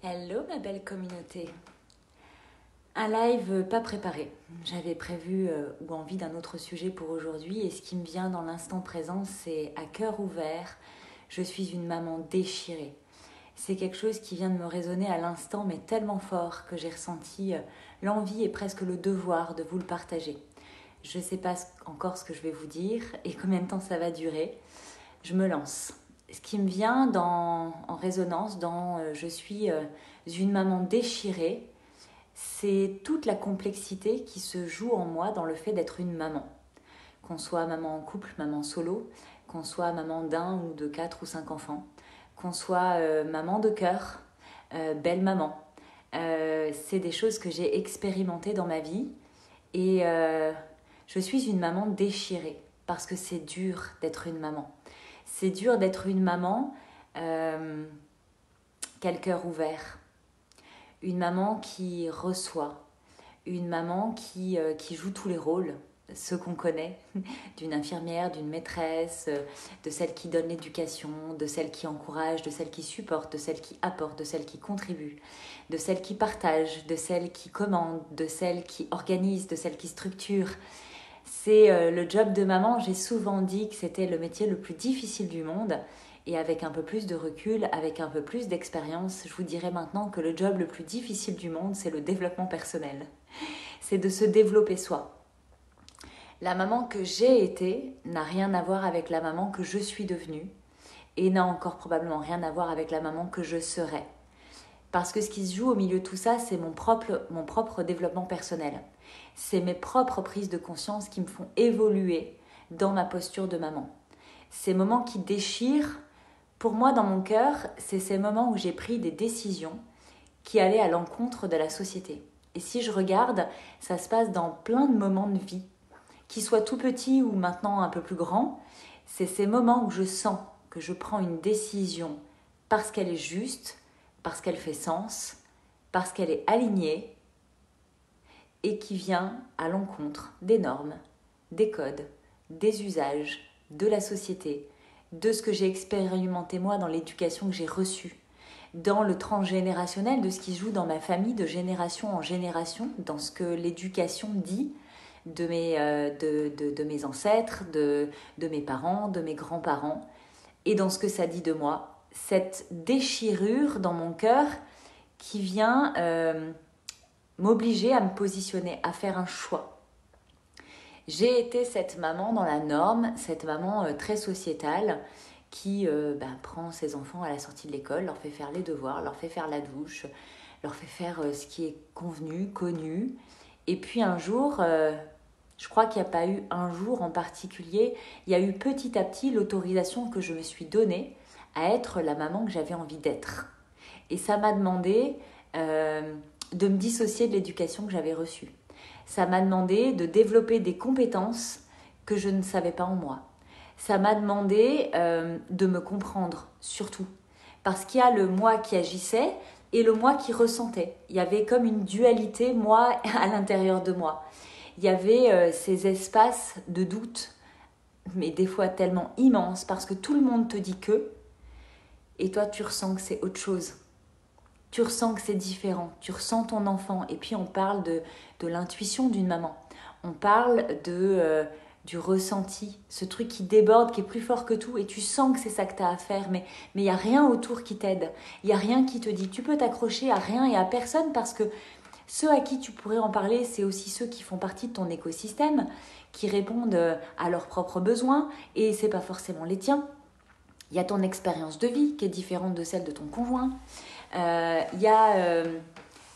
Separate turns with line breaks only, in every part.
Hello ma belle communauté. Un live pas préparé. J'avais prévu ou envie d'un autre sujet pour aujourd'hui et ce qui me vient dans l'instant présent, c'est à cœur ouvert. Je suis une maman déchirée. C'est quelque chose qui vient de me résonner à l'instant mais tellement fort que j'ai ressenti l'envie et presque le devoir de vous le partager. Je ne sais pas encore ce que je vais vous dire et combien de temps ça va durer. Je me lance. Ce qui me vient en résonance dans je suis une maman déchirée, c'est toute la complexité qui se joue en moi dans le fait d'être une maman. Qu'on soit maman en couple, maman solo, qu'on soit maman d'un ou de 4 ou 5 enfants, qu'on soit maman de cœur, belle maman. C'est des choses que j'ai expérimentées dans ma vie et je suis une maman déchirée parce que c'est dur d'être une maman. C'est dur d'être une maman qui a le cœur ouvert, une maman qui reçoit, une maman qui joue tous les rôles, ceux qu'on connaît, d'une infirmière, d'une maîtresse, de celle qui donne l'éducation, de celle qui encourage, de celle qui supporte, de celle qui apporte, de celle qui contribue, de celle qui partage, de celle qui commande, de celle qui organise, de celle qui structure. C'est le job de maman, j'ai souvent dit que c'était le métier le plus difficile du monde. Et avec un peu plus de recul, avec un peu plus d'expérience, je vous dirais maintenant que le job le plus difficile du monde, c'est le développement personnel. C'est de se développer soi. La maman que j'ai été n'a rien à voir avec la maman que je suis devenue et n'a encore probablement rien à voir avec la maman que je serai. Parce que ce qui se joue au milieu de tout ça, c'est mon propre développement personnel. C'est mes propres prises de conscience qui me font évoluer dans ma posture de maman. Ces moments qui déchirent, pour moi, dans mon cœur, c'est ces moments où j'ai pris des décisions qui allaient à l'encontre de la société. Et si je regarde, ça se passe dans plein de moments de vie, qu'ils soient tout petits ou maintenant un peu plus grands. C'est ces moments où je sens que je prends une décision parce qu'elle est juste, parce qu'elle fait sens, parce qu'elle est alignée et qui vient à l'encontre des normes, des codes, des usages, de la société, de ce que j'ai expérimenté moi dans l'éducation que j'ai reçue, dans le transgénérationnel, de ce qui se joue dans ma famille de génération en génération, dans ce que l'éducation dit de mes ancêtres, de mes parents, de mes grands-parents, et dans ce que ça dit de moi. Cette déchirure dans mon cœur qui vient m'obliger à me positionner, à faire un choix. J'ai été cette maman dans la norme, cette maman très sociétale qui prend ses enfants à la sortie de l'école, leur fait faire les devoirs, leur fait faire la douche, leur fait faire ce qui est convenu, connu. Et puis un jour, je crois qu'il n'y a pas eu un jour en particulier, il y a eu petit à petit l'autorisation que je me suis donnée à être la maman que j'avais envie d'être. Et ça m'a demandé de me dissocier de l'éducation que j'avais reçue. Ça m'a demandé de développer des compétences que je ne savais pas en moi. Ça m'a demandé de me comprendre, surtout. Parce qu'il y a le moi qui agissait et le moi qui ressentait. Il y avait comme une dualité, moi, à l'intérieur de moi. Il y avait ces espaces de doute, mais des fois tellement immenses, parce que tout le monde te dit que, et toi tu ressens que c'est autre chose. Tu ressens que c'est différent, tu ressens ton enfant. Et puis on parle de l'intuition d'une maman. On parle du ressenti, ce truc qui déborde, qui est plus fort que tout. Et tu sens que c'est ça que tu as à faire, mais il n'y a rien autour qui t'aide. Il n'y a rien qui te dit. Tu peux t'accrocher à rien et à personne parce que ceux à qui tu pourrais en parler, c'est aussi ceux qui font partie de ton écosystème, qui répondent à leurs propres besoins et ce n'est pas forcément les tiens. Il y a ton expérience de vie qui est différente de celle de ton conjoint. Il y a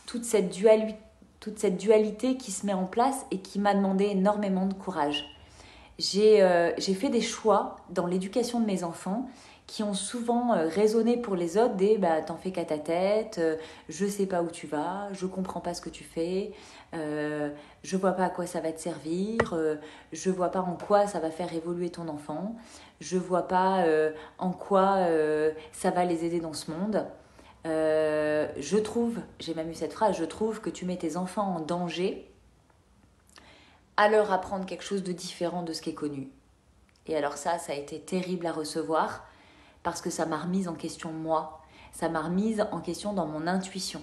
toute cette dualité qui se met en place et qui m'a demandé énormément de courage. J'ai fait des choix dans l'éducation de mes enfants qui ont souvent résonné pour les autres des t'en fais qu'à ta tête, je sais pas où tu vas, je comprends pas ce que tu fais, je vois pas à quoi ça va te servir, je vois pas en quoi ça va faire évoluer ton enfant, je vois pas en quoi ça va les aider dans ce monde. Je trouve, j'ai même eu cette phrase, je trouve que tu mets tes enfants en danger à leur apprendre quelque chose de différent de ce qui est connu. Et alors ça a été terrible à recevoir parce que ça m'a remise en question moi. Ça m'a remise en question dans mon intuition.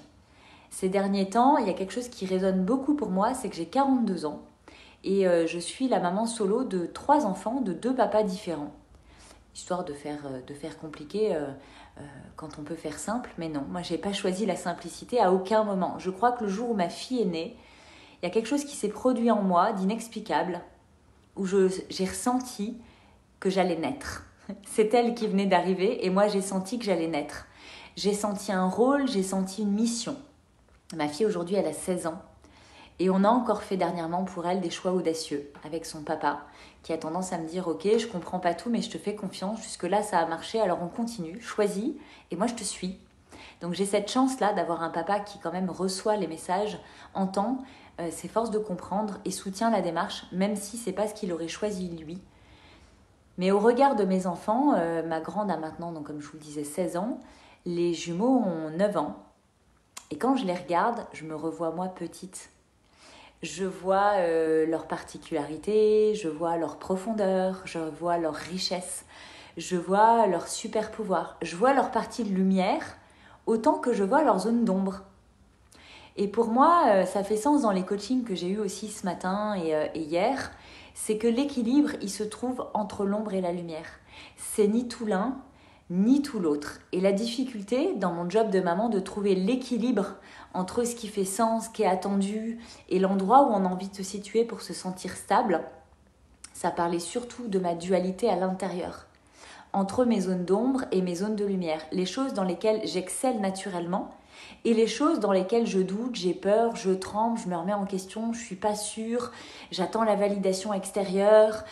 Ces derniers temps, il y a quelque chose qui résonne beaucoup pour moi, c'est que j'ai 42 ans et je suis la maman solo de 3 enfants de 2 papas différents. Histoire de faire compliqué quand on peut faire simple, mais non, moi j'ai pas choisi la simplicité à aucun moment. Je crois que le jour où ma fille est née, il y a quelque chose qui s'est produit en moi d'inexplicable, où j'ai ressenti que j'allais naître. C'est elle qui venait d'arriver et moi j'ai senti que j'allais naître. J'ai senti un rôle, j'ai senti une mission. Ma fille aujourd'hui elle a 16 ans et on a encore fait dernièrement pour elle des choix audacieux avec son papa qui a tendance à me dire ok je comprends pas tout mais je te fais confiance, jusque là ça a marché alors on continue, choisis et moi je te suis. Donc j'ai cette chance là d'avoir un papa qui quand même reçoit les messages, entend, s'efforce de comprendre et soutient la démarche même si c'est pas ce qu'il aurait choisi lui. Mais au regard de mes enfants, ma grande a maintenant, donc comme je vous le disais, 16 ans, les jumeaux ont 9 ans. Et quand je les regarde, je me revois moi petite. Je vois leurs particularités, je vois leur profondeur, je vois leur richesse, je vois leur super pouvoir, je vois leur partie de lumière autant que je vois leur zone d'ombre. Et pour moi, ça fait sens dans les coachings que j'ai eus aussi ce matin et hier, c'est que l'équilibre, il se trouve entre l'ombre et la lumière. C'est ni tout l'un, ni tout l'autre. Et la difficulté dans mon job de maman de trouver l'équilibre entre ce qui fait sens, ce qui est attendu, et l'endroit où on a envie de se situer pour se sentir stable, ça parlait surtout de ma dualité à l'intérieur, entre mes zones d'ombre et mes zones de lumière, les choses dans lesquelles j'excelle naturellement, et les choses dans lesquelles je doute, j'ai peur, je tremble, je me remets en question, je suis pas sûre, j'attends la validation extérieure,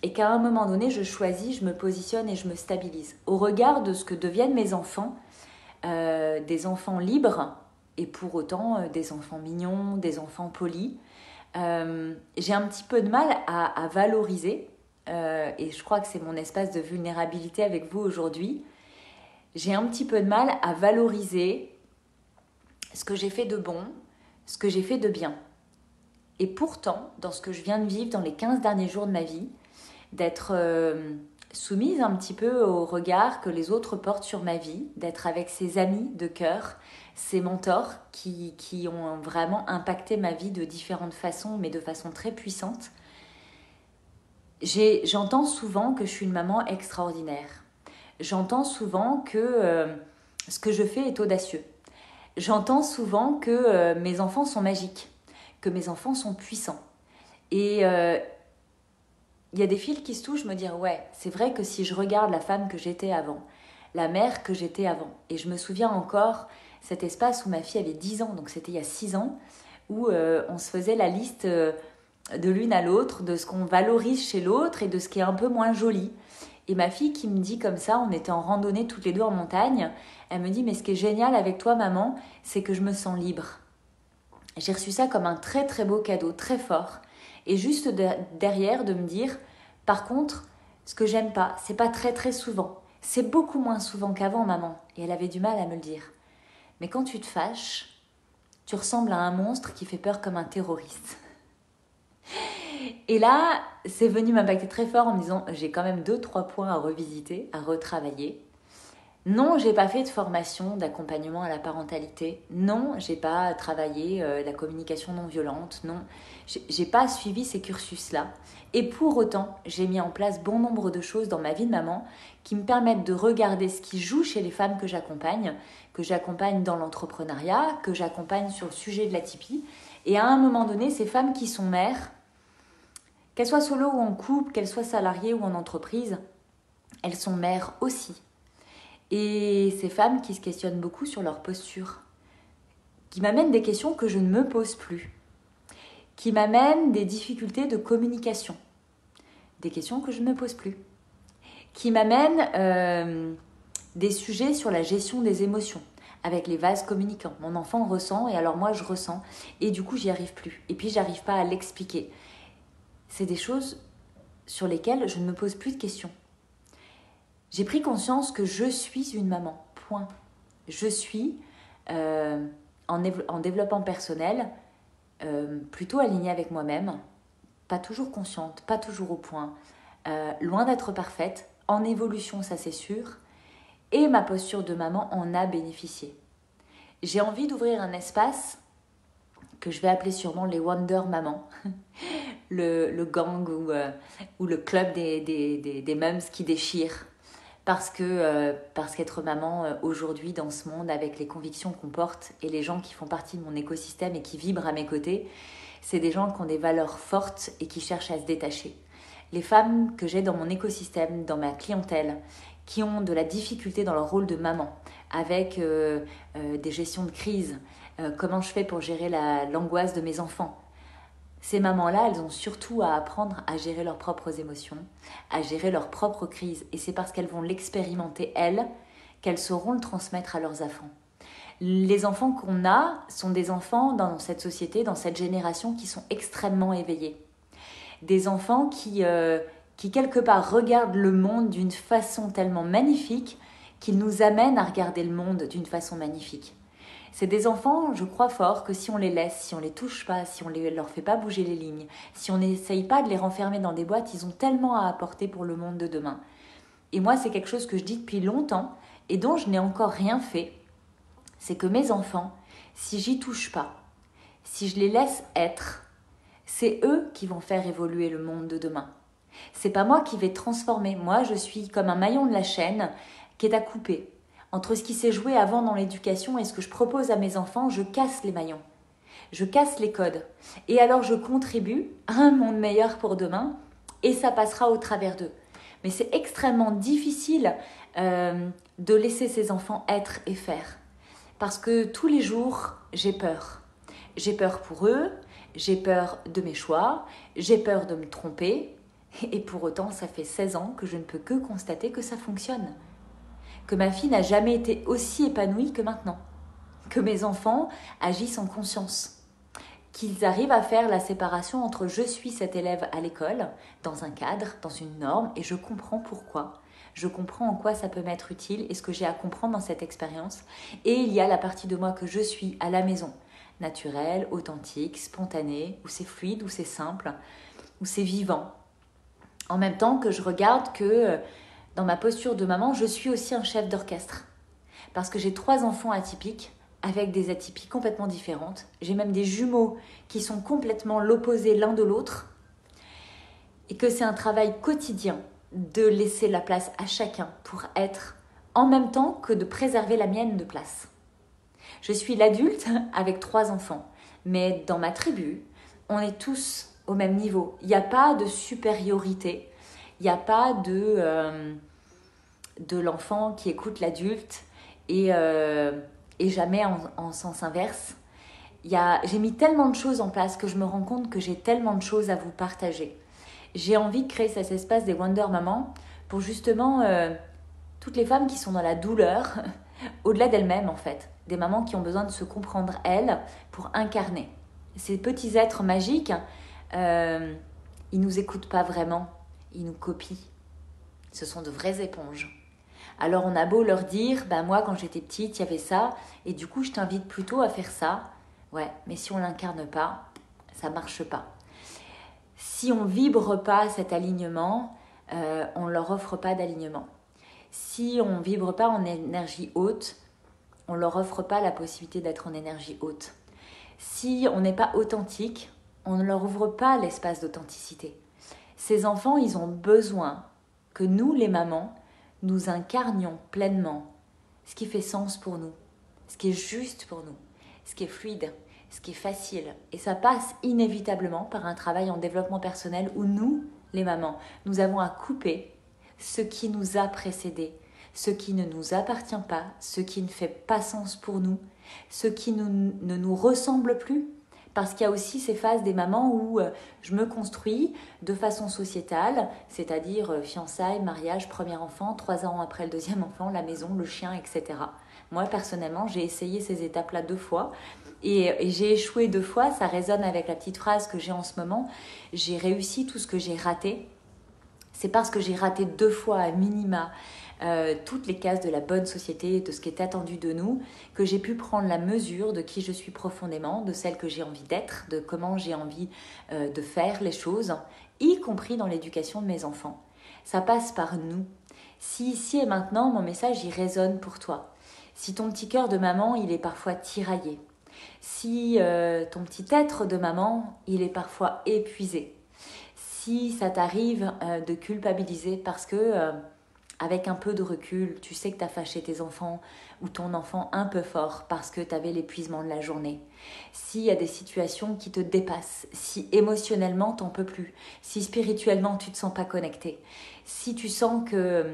et qu'à un moment donné, je choisis, je me positionne et je me stabilise. Au regard de ce que deviennent mes enfants, des enfants libres, et pour autant des enfants mignons, des enfants polis, j'ai un petit peu de mal à valoriser, et je crois que c'est mon espace de vulnérabilité avec vous aujourd'hui, j'ai un petit peu de mal à valoriser ce que j'ai fait de bon, ce que j'ai fait de bien. Et pourtant, dans ce que je viens de vivre dans les 15 derniers jours de ma vie, d'être soumise un petit peu au regard que les autres portent sur ma vie, d'être avec ces amis de cœur, ces mentors qui ont vraiment impacté ma vie de différentes façons, mais de façon très puissante. J'entends souvent que je suis une maman extraordinaire. J'entends souvent que ce que je fais est audacieux. J'entends souvent que mes enfants sont magiques, que mes enfants sont puissants. Et il y a des fils qui se touchent, je me dis ouais, c'est vrai que si je regarde la femme que j'étais avant, la mère que j'étais avant, et je me souviens encore cet espace où ma fille avait 10 ans, donc c'était il y a 6 ans, où on se faisait la liste de l'une à l'autre, de ce qu'on valorise chez l'autre et de ce qui est un peu moins joli. Et ma fille qui me dit comme ça, on était en randonnée toutes les deux en montagne, elle me dit mais ce qui est génial avec toi maman, c'est que je me sens libre. J'ai reçu ça comme un très très beau cadeau, très fort. Et juste derrière de me dire, par contre, ce que j'aime pas, c'est pas très très souvent. C'est beaucoup moins souvent qu'avant maman. Et elle avait du mal à me le dire. Mais quand tu te fâches, tu ressembles à un monstre qui fait peur comme un terroriste. Et là, c'est venu m'impacter très fort en me disant, j'ai quand même 2-3 points à revisiter, à retravailler. Non, j'ai pas fait de formation d'accompagnement à la parentalité. Non, j'ai pas travaillé la communication non violente. Non, j'ai pas suivi ces cursus-là. Et pour autant, j'ai mis en place bon nombre de choses dans ma vie de maman qui me permettent de regarder ce qui joue chez les femmes que j'accompagne dans l'entrepreneuriat, que j'accompagne sur le sujet de l'atypie. Et à un moment donné, ces femmes qui sont mères, qu'elles soient solo ou en couple, qu'elles soient salariées ou en entreprise, elles sont mères aussi. Et ces femmes qui se questionnent beaucoup sur leur posture, qui m'amènent des questions que je ne me pose plus, qui m'amènent des difficultés de communication, des questions que je ne me pose plus, qui m'amènent des sujets sur la gestion des émotions, avec les vases communicants. Mon enfant ressent et alors moi je ressens et du coup j'y arrive plus. Et puis j'arrive pas à l'expliquer. C'est des choses sur lesquelles je ne me pose plus de questions. J'ai pris conscience que je suis une maman, point. Je suis, en développement personnel, plutôt alignée avec moi-même, pas toujours consciente, pas toujours au point, loin d'être parfaite, en évolution, ça c'est sûr, Et ma posture de maman en a bénéficié. J'ai envie d'ouvrir un espace que je vais appeler sûrement les Wonder Mamans, le gang ou le club des mums qui déchirent. Parce qu'être maman aujourd'hui dans ce monde avec les convictions qu'on porte et les gens qui font partie de mon écosystème et qui vibrent à mes côtés, c'est des gens qui ont des valeurs fortes et qui cherchent à se détacher. Les femmes que j'ai dans mon écosystème, dans ma clientèle, qui ont de la difficulté dans leur rôle de maman, avec des gestions de crise, comment je fais pour gérer l'angoisse de mes enfants. Ces mamans-là, elles ont surtout à apprendre à gérer leurs propres émotions, à gérer leurs propres crises. Et c'est parce qu'elles vont l'expérimenter, elles, qu'elles sauront le transmettre à leurs enfants. Les enfants qu'on a sont des enfants dans cette société, dans cette génération, qui sont extrêmement éveillés. Des enfants qui quelque part, regardent le monde d'une façon tellement magnifique qu'ils nous amènent à regarder le monde d'une façon magnifique. C'est des enfants, je crois fort, que si on les laisse, si on les touche pas, si on leur fait pas bouger les lignes, si on n'essaye pas de les renfermer dans des boîtes, ils ont tellement à apporter pour le monde de demain. Et moi, c'est quelque chose que je dis depuis longtemps et dont je n'ai encore rien fait. C'est que mes enfants, si j'y touche pas, si je les laisse être, c'est eux qui vont faire évoluer le monde de demain. C'est pas moi qui vais transformer. Moi, je suis comme un maillon de la chaîne qui est à couper. Entre ce qui s'est joué avant dans l'éducation et ce que je propose à mes enfants, je casse les maillons. Je casse les codes. Et alors, je contribue à un monde meilleur pour demain et ça passera au travers d'eux. Mais c'est extrêmement difficile de laisser ces enfants être et faire. Parce que tous les jours, j'ai peur. J'ai peur pour eux, j'ai peur de mes choix, j'ai peur de me tromper. Et pour autant, ça fait 16 ans que je ne peux que constater que ça fonctionne. Que ma fille n'a jamais été aussi épanouie que maintenant. Que mes enfants agissent en conscience. Qu'ils arrivent à faire la séparation entre je suis cet élève à l'école, dans un cadre, dans une norme, et je comprends pourquoi. Je comprends en quoi ça peut m'être utile et ce que j'ai à comprendre dans cette expérience. Et il y a la partie de moi que je suis à la maison. Naturelle, authentique, spontanée, où c'est fluide, où c'est simple, où c'est vivant. En même temps que je regarde que dans ma posture de maman, je suis aussi un chef d'orchestre. Parce que j'ai 3 enfants atypiques, avec des atypies complètement différentes. J'ai même des jumeaux qui sont complètement l'opposé l'un de l'autre. Et que c'est un travail quotidien de laisser la place à chacun pour être, en même temps que de préserver la mienne de place. Je suis l'adulte avec 3 enfants. Mais dans ma tribu, on est tous au même niveau. Il n'y a pas de supériorité. Il n'y a pas de l'enfant qui écoute l'adulte et jamais en sens inverse. J'ai mis tellement de choses en place que je me rends compte que j'ai tellement de choses à vous partager. J'ai envie de créer cet espace des Wonder Mamans pour justement toutes les femmes qui sont dans la douleur, au-delà d'elles-mêmes en fait. Des mamans qui ont besoin de se comprendre elles pour incarner. Ces petits êtres magiques, ils nous écoutent pas vraiment, ils nous copient. Ce sont de vraies éponges. Alors on a beau leur dire, moi quand j'étais petite, il y avait ça, et du coup je t'invite plutôt à faire ça. Ouais, mais si on l'incarne pas, ça marche pas. Si on vibre pas cet alignement, on leur offre pas d'alignement. Si on vibre pas en énergie haute, on leur offre pas la possibilité d'être en énergie haute. Si on n'est pas authentique, on ne leur ouvre pas l'espace d'authenticité. Ces enfants, ils ont besoin que nous, les mamans, nous incarnions pleinement ce qui fait sens pour nous, ce qui est juste pour nous, ce qui est fluide, ce qui est facile. Et ça passe inévitablement par un travail en développement personnel où nous, les mamans, nous avons à couper ce qui nous a précédés, ce qui ne nous appartient pas, ce qui ne fait pas sens pour nous, ce qui ne nous ressemble plus. Parce qu'il y a aussi ces phases des mamans où je me construis de façon sociétale, c'est-à-dire fiançailles, mariage, premier enfant, 3 ans après le deuxième enfant, la maison, le chien, etc. Moi, personnellement, j'ai essayé ces étapes-là 2 fois et j'ai échoué 2 fois. Ça résonne avec la petite phrase que j'ai en ce moment. J'ai réussi tout ce que j'ai raté. C'est parce que j'ai raté 2 fois à minima toutes les cases de la bonne société, de ce qui est attendu de nous, que j'ai pu prendre la mesure de qui je suis profondément, de celle que j'ai envie d'être, de comment j'ai envie de faire les choses, y compris dans l'éducation de mes enfants. Ça passe par nous. Si ici et maintenant, mon message, il résonne pour toi. Si ton petit cœur de maman, il est parfois tiraillé. Si ton petit être de maman, il est parfois épuisé. Si ça t'arrive de culpabiliser parce que, avec un peu de recul, tu sais que tu as fâché tes enfants ou ton enfant un peu fort parce que tu avais l'épuisement de la journée. S'il y a des situations qui te dépassent, si émotionnellement tu n'en peux plus, si spirituellement tu ne te sens pas connecté, si tu sens que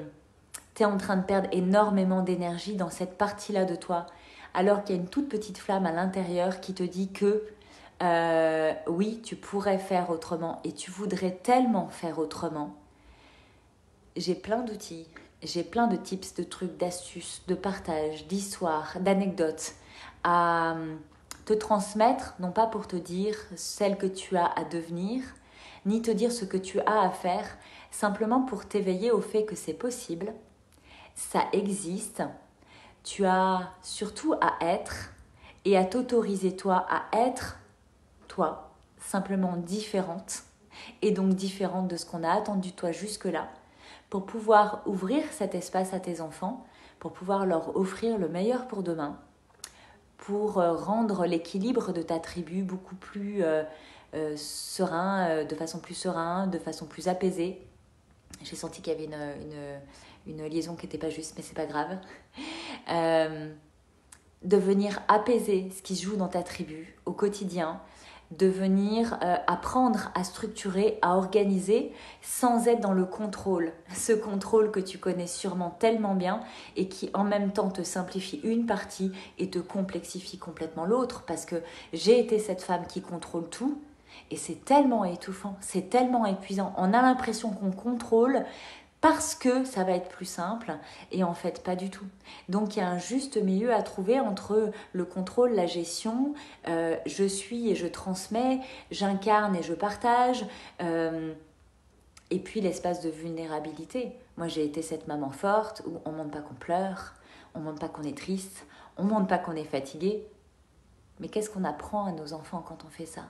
tu es en train de perdre énormément d'énergie dans cette partie-là de toi, alors qu'il y a une toute petite flamme à l'intérieur qui te dit que oui, tu pourrais faire autrement et tu voudrais tellement faire autrement. J'ai plein d'outils, j'ai plein de tips, de trucs, d'astuces, de partages, d'histoires, d'anecdotes à te transmettre, non pas pour te dire celle que tu as à devenir, ni te dire ce que tu as à faire, simplement pour t'éveiller au fait que c'est possible, ça existe, tu as surtout à être et à t'autoriser toi à être toi, simplement différente, et donc différente de ce qu'on a attendu de toi jusque-là, pour pouvoir ouvrir cet espace à tes enfants, pour pouvoir leur offrir le meilleur pour demain, pour rendre l'équilibre de ta tribu beaucoup plus serein, de façon plus sereine, de façon plus apaisée. J'ai senti qu'il y avait une liaison qui n'était pas juste, mais c'est pas grave. De venir apaiser ce qui se joue dans ta tribu au quotidien, de venir apprendre à structurer, à organiser sans être dans le contrôle. Ce contrôle que tu connais sûrement tellement bien et qui en même temps te simplifie une partie et te complexifie complètement l'autre, parce que j'ai été cette femme qui contrôle tout et c'est tellement étouffant, c'est tellement épuisant. On a l'impression qu'on contrôle parce que ça va être plus simple, et en fait pas du tout. Donc il y a un juste milieu à trouver entre le contrôle, la gestion, je suis et je transmets, j'incarne et je partage, et puis l'espace de vulnérabilité. Moi j'ai été cette maman forte où on ne montre pas qu'on pleure, on ne montre pas qu'on est triste, on ne montre pas qu'on est fatigué. Mais qu'est-ce qu'on apprend à nos enfants quand on fait ça ?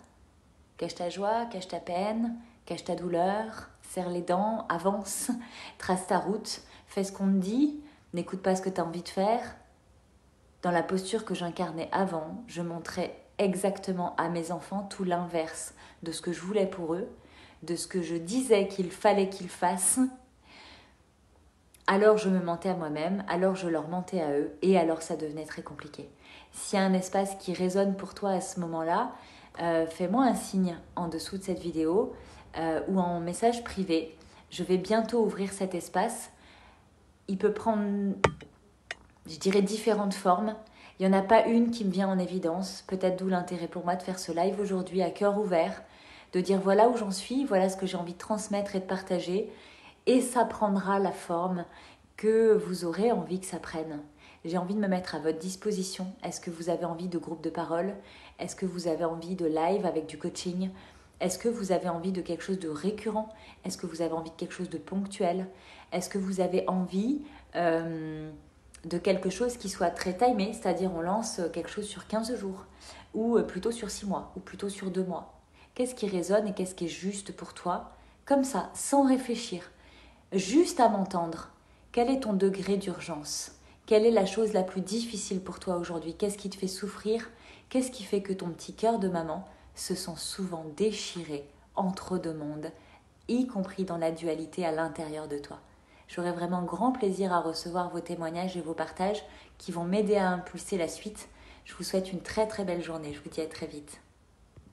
Cache ta joie, cache ta peine, cache ta douleur, serre les dents, avance, trace ta route, fais ce qu'on te dit, n'écoute pas ce que tu as envie de faire. Dans la posture que j'incarnais avant, je montrais exactement à mes enfants tout l'inverse de ce que je voulais pour eux, de ce que je disais qu'il fallait qu'ils fassent. Alors je me mentais à moi-même, alors je leur mentais à eux, et alors ça devenait très compliqué. S'il y a un espace qui résonne pour toi à ce moment-là, fais-moi un signe en dessous de cette vidéo ou en message privé. Je vais bientôt ouvrir cet espace. Il peut prendre, je dirais, différentes formes. Il n'y en a pas une qui me vient en évidence. Peut-être d'où l'intérêt pour moi de faire ce live aujourd'hui à cœur ouvert, de dire voilà où j'en suis, voilà ce que j'ai envie de transmettre et de partager. Et ça prendra la forme que vous aurez envie que ça prenne. J'ai envie de me mettre à votre disposition. Est-ce que vous avez envie de groupe de parole ? Est-ce que vous avez envie de live avec du coaching ? Est-ce que vous avez envie de quelque chose de récurrent ? Est-ce que vous avez envie de quelque chose de ponctuel ? Est-ce que vous avez envie de quelque chose qui soit très timé, c'est-à-dire on lance quelque chose sur 15 jours, ou plutôt sur 6 mois, ou plutôt sur 2 mois ? Qu'est-ce qui résonne et qu'est-ce qui est juste pour toi ? Comme ça, sans réfléchir, juste à m'entendre. Quel est ton degré d'urgence ? Quelle est la chose la plus difficile pour toi aujourd'hui ? Qu'est-ce qui te fait souffrir ? Qu'est-ce qui fait que ton petit cœur de maman se sent souvent déchiré entre deux mondes, y compris dans la dualité à l'intérieur de toi ? J'aurai vraiment grand plaisir à recevoir vos témoignages et vos partages qui vont m'aider à impulser la suite. Je vous souhaite une très très belle journée. Je vous dis à très vite.